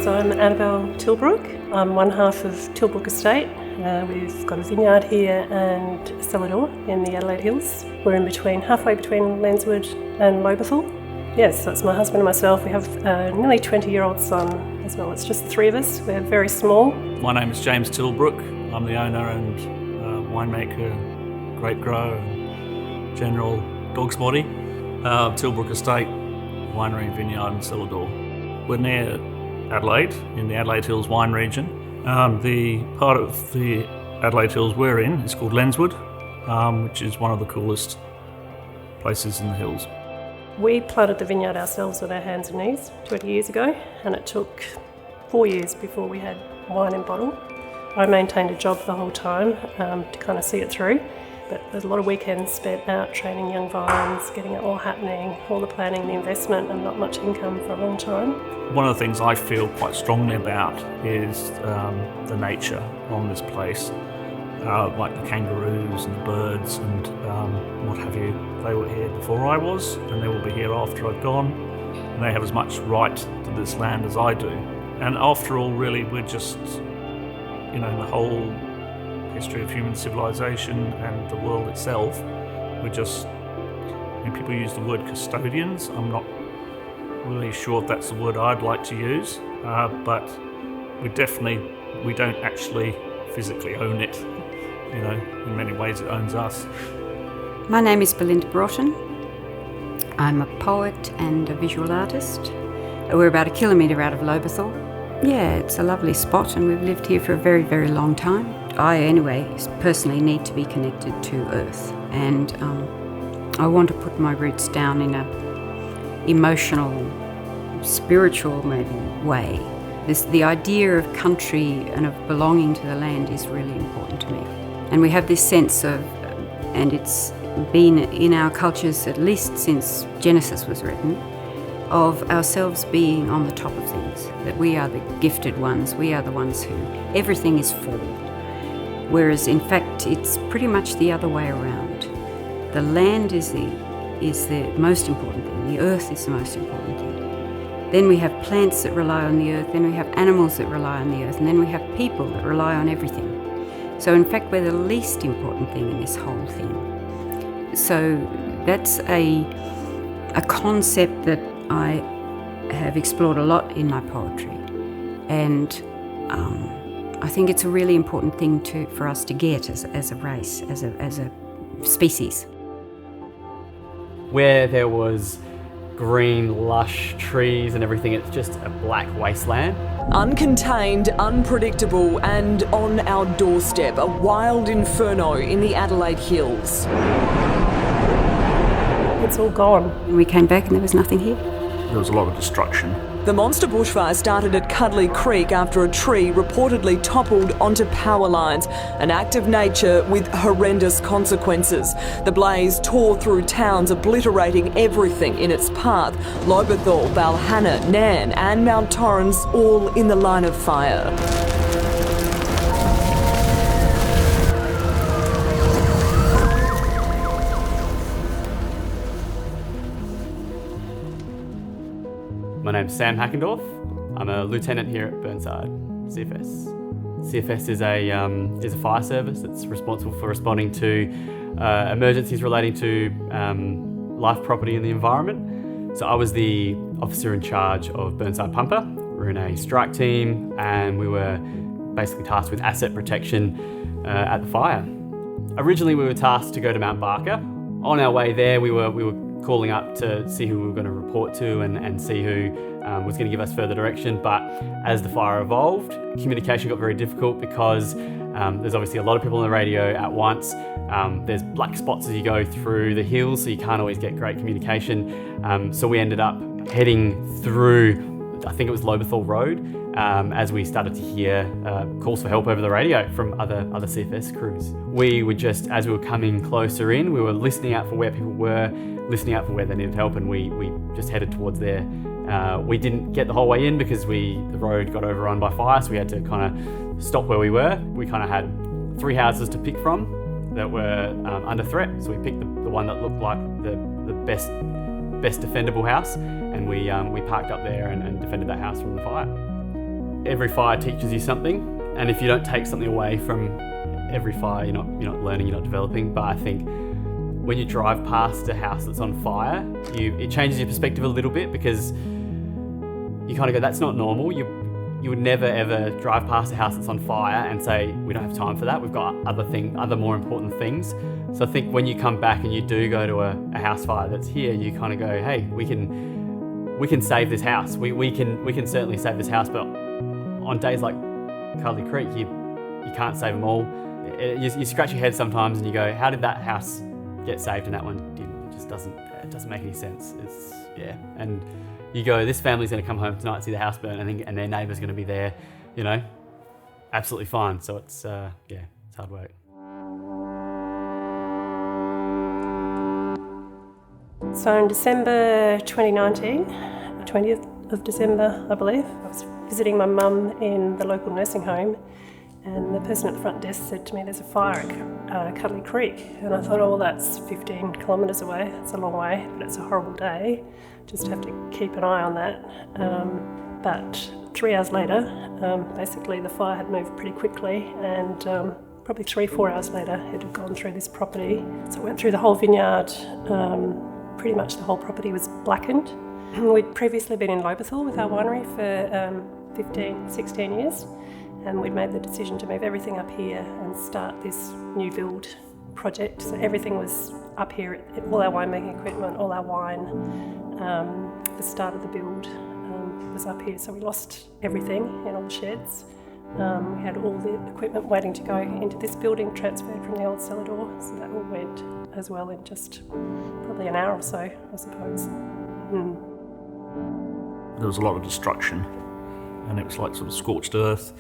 So I'm Annabelle Tilbrook. I'm one half of Tilbrook Estate. We've got a vineyard here and a cellar door in the Adelaide Hills. We're halfway between Lenswood and Lobethal. Yes, that's my husband and myself. We have a nearly 20-year-old son as well. It's just the three of us. We're very small. My name is James Tilbrook. I'm the owner and winemaker, grape grower, and general dog's body. Tilbrook Estate, winery, vineyard and cellar door. We're near Adelaide, in the Adelaide Hills wine region. The part of the Adelaide Hills we're in is called Lenswood, which is one of the coolest places in the hills. We planted the vineyard ourselves with our hands and knees 20 years ago, and it took 4 years before we had wine in bottle. I maintained a job the whole time to kind of see it through, but there's a lot of weekends spent out training young vines, getting it all happening, all the planning, the investment, and not much income for a long time. One of the things I feel quite strongly about is the nature on this place, like the kangaroos and the birds and what have you. They were here before I was, and they will be here after I've gone, and they have as much right to this land as I do. And after all, really, we're just, in the whole history of human civilization and the world itself, we're just, people use the word custodians. I'm not really sure if that's the word I'd like to use, but we don't actually physically own it. In many ways it owns us. My name is Belinda Broughton. I'm a poet and a visual artist. We're about 1 kilometre out of Lobethal. Yeah, it's a lovely spot and we've lived here for a very, very long time. I, anyway, personally need to be connected to Earth, and I want to put my roots down in a emotional, spiritual maybe way. The idea of country and of belonging to the land is really important to me. And we have this sense of, and it's been in our cultures at least since Genesis was written, of ourselves being on the top of things, that we are the gifted ones, we are the ones who everything is for. Whereas in fact it's pretty much the other way around. The land is the most important thing, the earth is the most important thing. Then we have plants that rely on the earth, then we have animals that rely on the earth, and then we have people that rely on everything. So in fact we're the least important thing in this whole thing. So that's a concept that I have explored a lot in my poetry, and I think it's a really important thing for us to get as a race, as a species. Where there was green, lush trees and everything, it's just a black wasteland. Uncontained, unpredictable, and on our doorstep, a wild inferno in the Adelaide Hills. It's all gone. And we came back and there was nothing here. There was a lot of destruction. The monster bushfire started at Cuddly Creek after a tree reportedly toppled onto power lines, an act of nature with horrendous consequences. The blaze tore through towns, obliterating everything in its path. Lobethal, Balhanna, Nan and Mount Torrens all in the line of fire. My name's Sam Hackendorf. I'm a lieutenant here at Burnside, CFS. CFS is a fire service that's responsible for responding to emergencies relating to life, property and the environment. So I was the officer in charge of Burnside Pumper. We're in a strike team and we were basically tasked with asset protection at the fire. Originally we were tasked to go to Mount Barker. On our way there we were calling up to see who we were going to report to and see who was going to give us further direction. But as the fire evolved, communication got very difficult because there's obviously a lot of people on the radio at once. There's black spots as you go through the hills, so you can't always get great communication. So we ended up heading through, I think it was Lobethal Road, as we started to hear calls for help over the radio from other CFS crews. We were just, as we were coming closer in, we were listening out for where people were, listening out for where they needed help, and we just headed towards there. We didn't get the whole way in because the road got overrun by fire, so we had to kind of stop where we were. We kind of had 3 houses to pick from that were under threat, so we picked the one that looked like the best defendable house, and we parked up there and defended that house from the fire. every fire teaches you something, and if you don't take something away from every fire, you're not learning, you're not developing. But I think when you drive past a house that's on fire, it changes your perspective a little bit, because you kind of go, that's not normal. You would never ever drive past a house that's on fire and say, we don't have time for that, we've got other more important things. So I think when you come back and you do go to a house fire that's here, you kind of go, hey, we can save this house. We can certainly save this house, but on days like Cuddly Creek, you can't save them all. You scratch your head sometimes and you go, how did that house get saved and that one didn't? It just doesn't make any sense. And you go, this family's going to come home tonight, see the house burn, and their neighbour's going to be there, absolutely fine. So it's hard work. So in December 2019, 20th of December, I believe, I was visiting my mum in the local nursing home, and the person at the front desk said to me, there's a fire at Cuddly Creek. And I thought, oh, well, that's 15 kilometres away. It's a long way, but it's a horrible day. Just have to keep an eye on that. But 3 hours later, basically the fire had moved pretty quickly, and probably 3-4 hours later it had gone through this property. So it went through the whole vineyard. Pretty much the whole property was blackened. We'd previously been in Lobethal with our winery for 15, 16 years, and we'd made the decision to move everything up here and start this new build project. So everything was up here, all our winemaking equipment, all our wine. The start of the build was up here, so we lost everything in all the sheds. We had all the equipment waiting to go into this building, transferred from the old cellar door, so that all went as well in just probably an hour or so, I suppose. There was a lot of destruction, and it was like sort of scorched earth.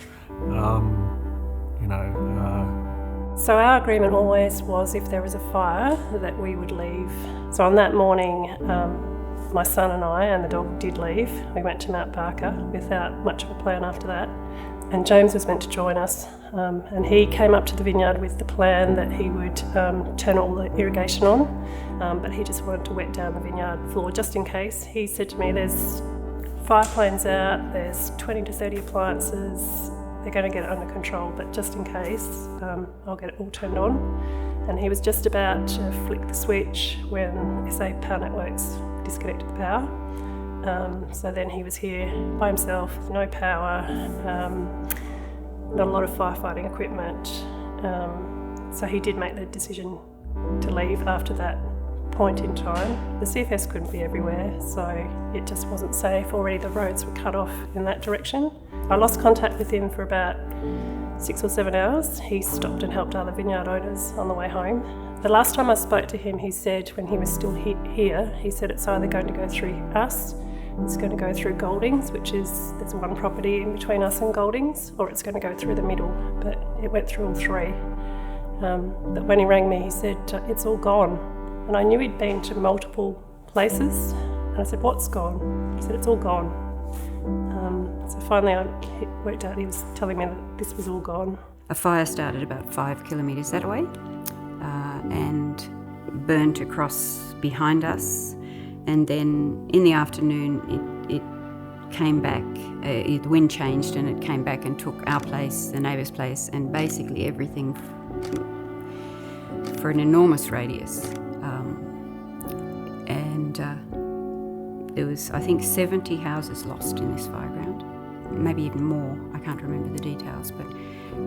So our agreement always was, if there was a fire, that we would leave. So on that morning, my son and I and the dog did leave. We went to Mount Barker without much of a plan after that. And James was meant to join us, and he came up to the vineyard with the plan that he would turn all the irrigation on, but he just wanted to wet down the vineyard floor just in case. He said to me, there's fire planes out, there's 20 to 30 appliances, they're going to get it under control, but just in case, I'll get it all turned on. And he was just about to flick the switch when SA Power Networks disconnected the power. So then he was here by himself, with no power, not a lot of firefighting equipment. So he did make the decision to leave after that point in time. The CFS couldn't be everywhere, so it just wasn't safe. Already the roads were cut off in that direction. I lost contact with him for about 6 or 7 hours. He stopped and helped other vineyard owners on the way home. The last time I spoke to him, he said, when he was still here, he said it's either going to go through us, it's going to go through Goldings, there's one property in between us and Goldings, or it's going to go through the middle, but it went through all three. But when he rang me, he said, it's all gone. And I knew he'd been to multiple places, and I said, what's gone? He said, it's all gone. So finally I worked out he was telling me that this was all gone. A fire started about 5 kilometres that way and burnt across behind us, and then in the afternoon it came back, the wind changed and it came back and took our place, the neighbour's place, and basically everything for an enormous radius. There was, I think, 70 houses lost in this fire ground, maybe even more. I can't remember the details, but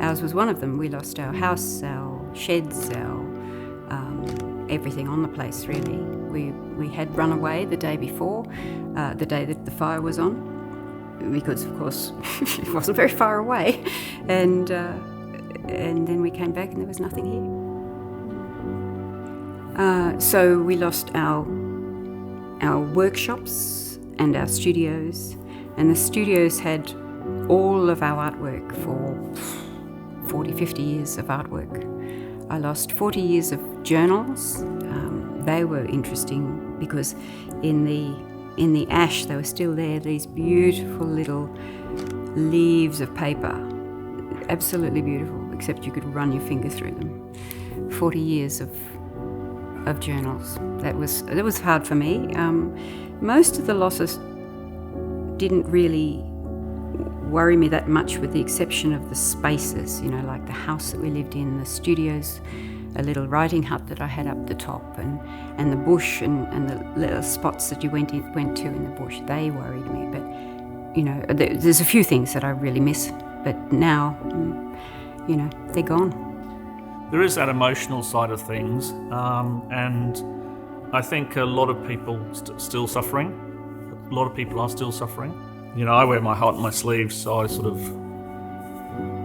ours was one of them. We lost our house, our sheds, our everything on the place, really. We had run away the day before, the day that the fire was on, because of course it wasn't very far away, and then we came back and there was nothing here. So we lost our workshops and our studios, and the studios had all of our artwork for 40, 50 years of artwork. I lost 40 years of journals. They were interesting because in the ash they were still there, these beautiful little leaves of paper, absolutely beautiful, except you could run your finger through them. 40 years of journals. That was hard for me. Most of the losses didn't really worry me that much, with the exception of the spaces, you know, like the house that we lived in, the studios, a little writing hut that I had up the top, and the bush and the little spots that you went to in the bush. They worried me, but, you know, there's a few things that I really miss, but now, you know, they're gone. There is that emotional side of things, and I think a lot of people still suffering. A lot of people are still suffering. You know, I wear my heart on my sleeve, so I sort of,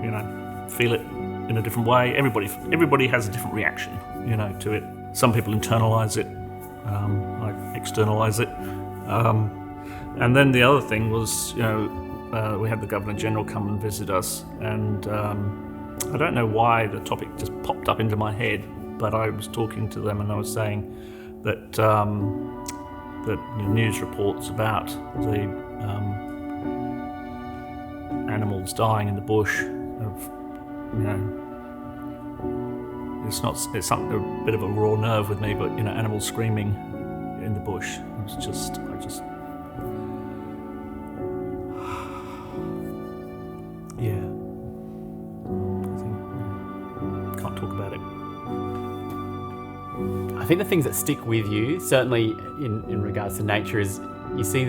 you know, feel it in a different way. Everybody has a different reaction, you know, to it. Some people internalise it, I externalise it. And then the other thing was, you know, we had the Governor General come and visit us, and I don't know why the topic just popped up into my head, but I was talking to them and I was saying that the news reports about the animals dying in the bush, you know, it's something, a bit of a raw nerve with me, but, you know, animals screaming in the bush, it was just, yeah. Can't talk about it. I think the things that stick with you, certainly in regards to nature, is you see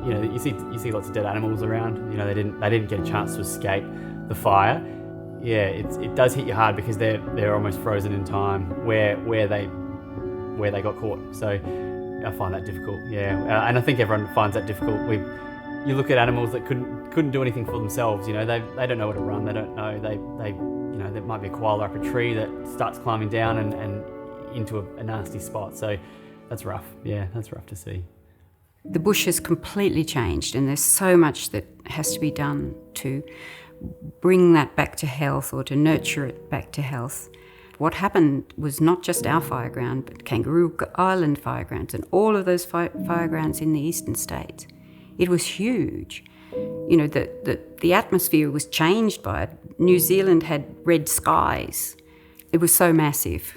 you see lots of dead animals around. You know, they didn't get a chance to escape the fire. Yeah, it does hit you hard because they're almost frozen in time where they got caught. So I find that difficult. Yeah, and I think everyone finds that difficult. You look at animals that couldn't do anything for themselves. You know, they don't know where to run. They don't know. You know, there might be a koala up a tree that starts climbing down and into a nasty spot. So that's rough. Yeah, that's rough to see. The bush has completely changed, and there's so much that has to be done to bring that back to health, or to nurture it back to health. What happened was not just our fireground, but Kangaroo Island firegrounds and all of those firegrounds in the eastern states. It was huge. You know, the atmosphere was changed by it. New Zealand had red skies. It was so massive.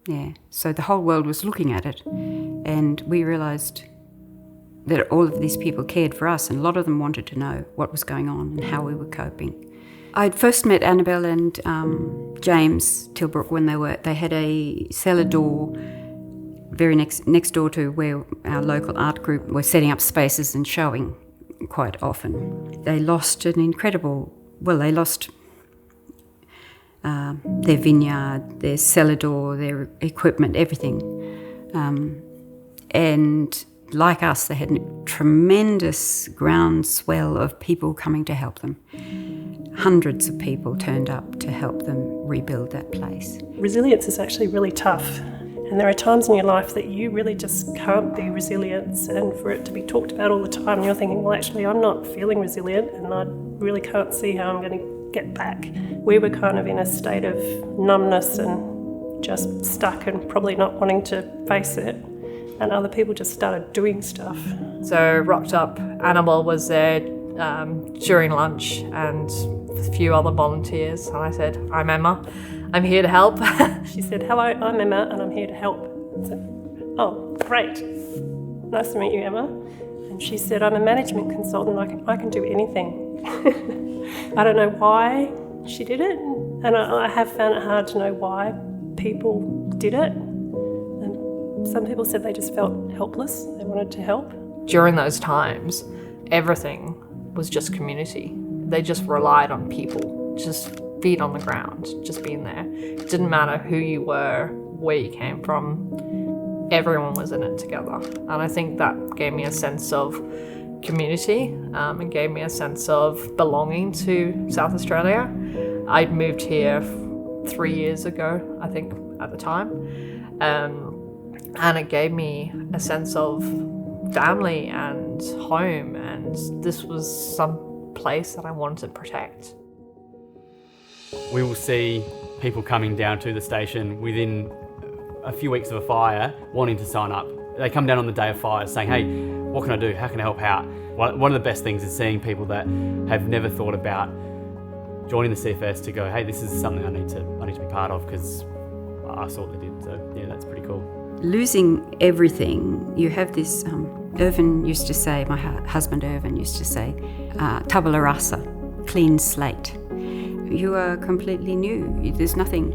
Yeah, so the whole world was looking at it, and we realised that all of these people cared for us, and a lot of them wanted to know what was going on and how we were coping. I'd first met Annabelle and James Tilbrook when they had a cellar door very next door to where our local art group were setting up spaces and showing quite often. They lost they lost their vineyard, their cellar door, their equipment, everything. And like us, they had a tremendous groundswell of people coming to help them. Hundreds of people turned up to help them rebuild that place. Resilience is actually really tough. And there are times in your life that you really just can't be resilient, and for it to be talked about all the time, you're thinking, well, actually, I'm not feeling resilient and I really can't see how I'm going to get back. We were kind of in a state of numbness and just stuck and probably not wanting to face it. And other people just started doing stuff. So rocked up, Annabelle was there during lunch and a few other volunteers, and I said, I'm Emma, I'm here to help. She said, hello, I'm Emma and I'm here to help. I said, oh, great. Nice to meet you, Emma. And she said, I'm a management consultant, I can do anything. I don't know why she did it, and I have found it hard to know why people did it. Some people said they just felt helpless, they wanted to help. During those times, everything was just community. They just relied on people, just feet on the ground, just being there. It didn't matter who you were, where you came from, everyone was in it together. And I think that gave me a sense of community and gave me a sense of belonging to South Australia. I'd moved here 3 years ago, I think, at the time. And it gave me a sense of family and home, and this was some place that I wanted to protect. We will see people coming down to the station within a few weeks of a fire wanting to sign up. They come down on the day of fire saying, hey, what can I do? How can I help out? One of the best things is seeing people that have never thought about joining the CFS to go, hey, this is something I need to be part of because I saw what they did. So yeah, that's pretty cool. losing everything, you have this, Irvin used to say, my husband Irvin used to say, tabula rasa, clean slate. You are completely new. There's nothing,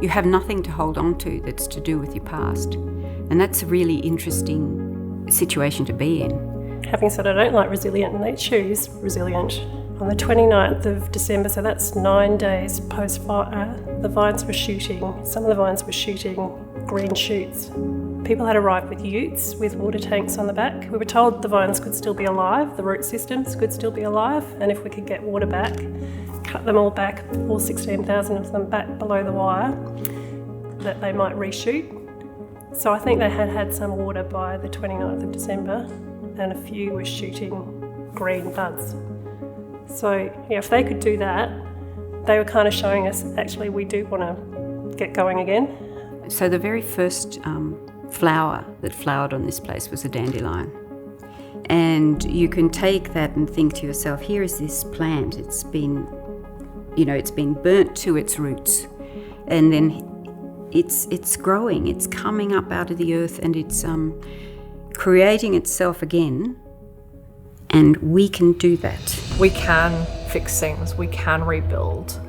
you have nothing to hold on to that's to do with your past. And that's a really interesting situation to be in. Having said I don't like resilient, nature is resilient. On the 29th of December, so that's 9 days post-fire, the vines were shooting, some of the vines were shooting green shoots. People had arrived with utes with water tanks on the back. We were told the vines could still be alive, the root systems could still be alive, and if we could get water back, cut them all back, all 16,000 of them back below the wire, that they might reshoot. So I think they had had some water by the 29th of December, and a few were shooting green buds. So yeah, if they could do that, they were kind of showing us, actually, we do want to get going again. So the very first flower that flowered on this place was a dandelion. And you can take that and think to yourself, here is this plant, it's been burnt to its roots. And then it's growing, it's coming up out of the earth, and it's creating itself again. And we can do that. We can fix things, we can rebuild.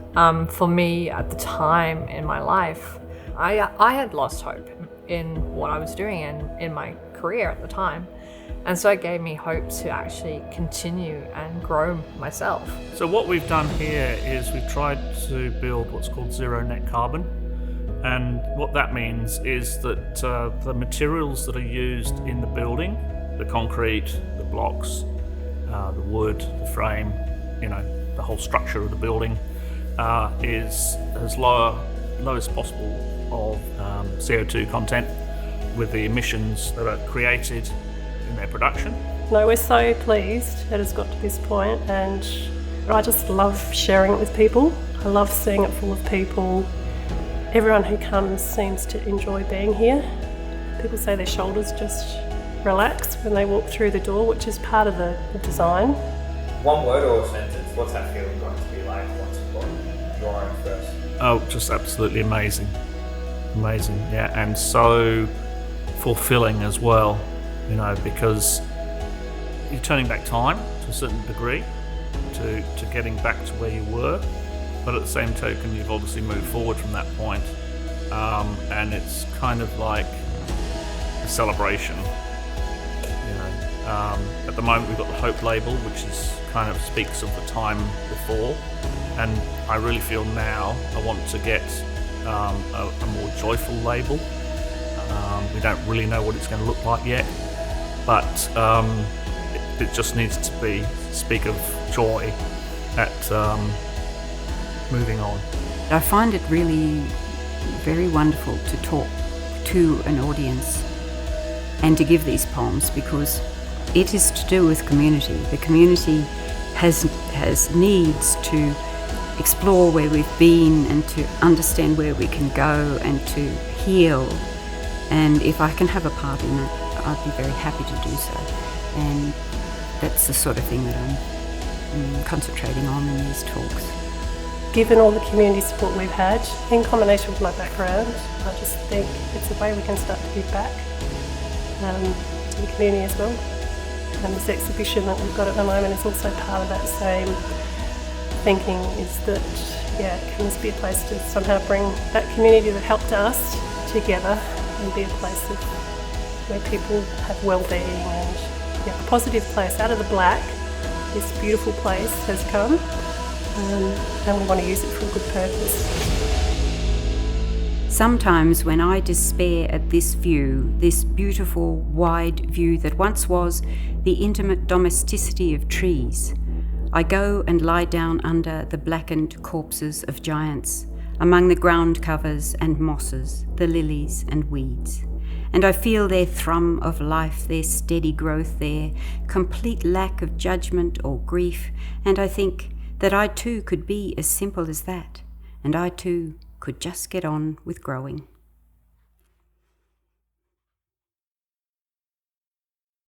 For me, at the time in my life, I had lost hope in what I was doing and in my career at the time. And so it gave me hope to actually continue and grow myself. So what we've done here is we've tried to build what's called zero net carbon. And what that means is that the materials that are used in the building, the concrete, the blocks, the wood, the frame, the whole structure of the building is as low as possible of CO2 content with the emissions that are created in their production. No, we're so pleased that it's got to this point, and I just love sharing it with people. I love seeing it full of people. Everyone who comes seems to enjoy being here. People say their shoulders just relax when they walk through the door, which is part of the design. One word or a sentence, what's that feeling going to be like once you've got your own first? Oh, just absolutely amazing. Amazing, yeah, and so fulfilling as well, because you're turning back time to a certain degree to getting back to where you were, but at the same token, you've obviously moved forward from that point, and it's kind of like a celebration. At the moment we've got the Hope label, which is kind of speaks of the time before, and I really feel now I want to get a more joyful label. We don't really know what it's going to look like yet, but it just needs to speak of joy at moving on. I find it really very wonderful to talk to an audience and to give these poems, because it is to do with community. The community has needs to explore where we've been and to understand where we can go and to heal. And if I can have a part in that, I'd be very happy to do so. And that's the sort of thing that I'm concentrating on in these talks. Given all the community support we've had, in combination with my background, I just think it's a way we can start to give back to the community as well. And this exhibition that we've got at the moment is also part of that same thinking, is that, can this be a place to somehow bring that community that helped us together and be a place where people have well-being and a positive place. Out of the black, this beautiful place has come, and we want to use it for a good purpose. Sometimes when I despair at this view, this beautiful, wide view that once was the intimate domesticity of trees, I go and lie down under the blackened corpses of giants, among the ground covers and mosses, the lilies and weeds. And I feel their thrum of life, their steady growth, their complete lack of judgment or grief, and I think that I too could be as simple as that, and I too could just get on with growing.